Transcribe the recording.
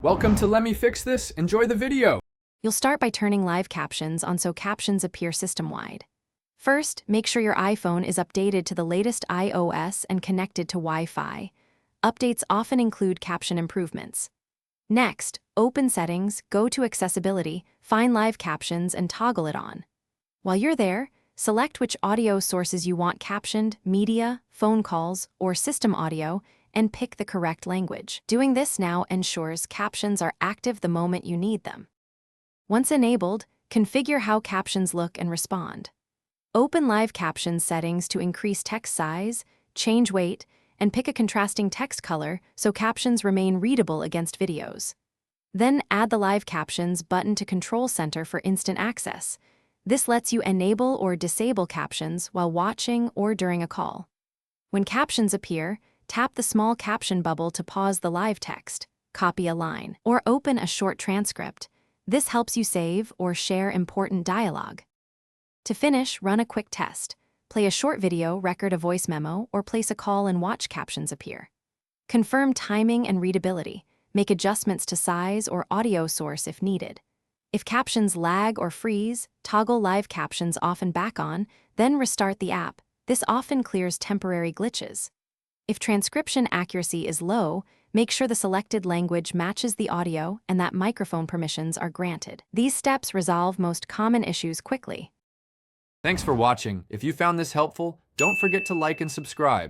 Welcome to Let Me Fix This. Enjoy the video. You'll start by turning live captions on so captions appear system-wide. First, make sure your iPhone is updated to the latest iOS and connected to Wi-Fi. Updates often include caption improvements. Next, open Settings, go to Accessibility, find Live Captions, and toggle it on. While you're there, select which audio sources you want captioned, media, phone calls, or system audio, and pick the correct language. Doing this now ensures captions are active the moment you need them. Once enabled, configure how captions look and respond. Open Live Captions settings to increase text size, change weight, and pick a contrasting text color so captions remain readable against videos. Then add the Live Captions button to Control Center for instant access. This lets you enable or disable captions while watching or during a call. When captions appear, tap the small caption bubble to pause the live text, copy a line, or open a short transcript. This helps you save or share important dialogue. To finish, run a quick test. Play a short video, record a voice memo, or place a call and watch captions appear. Confirm timing and readability. Make adjustments to size or audio source if needed. If captions lag or freeze, toggle live captions off and back on, then restart the app. This often clears temporary glitches. If transcription accuracy is low, make sure the selected language matches the audio and that microphone permissions are granted. These steps resolve most common issues quickly. Thanks for watching. If you found this helpful, don't forget to like and subscribe.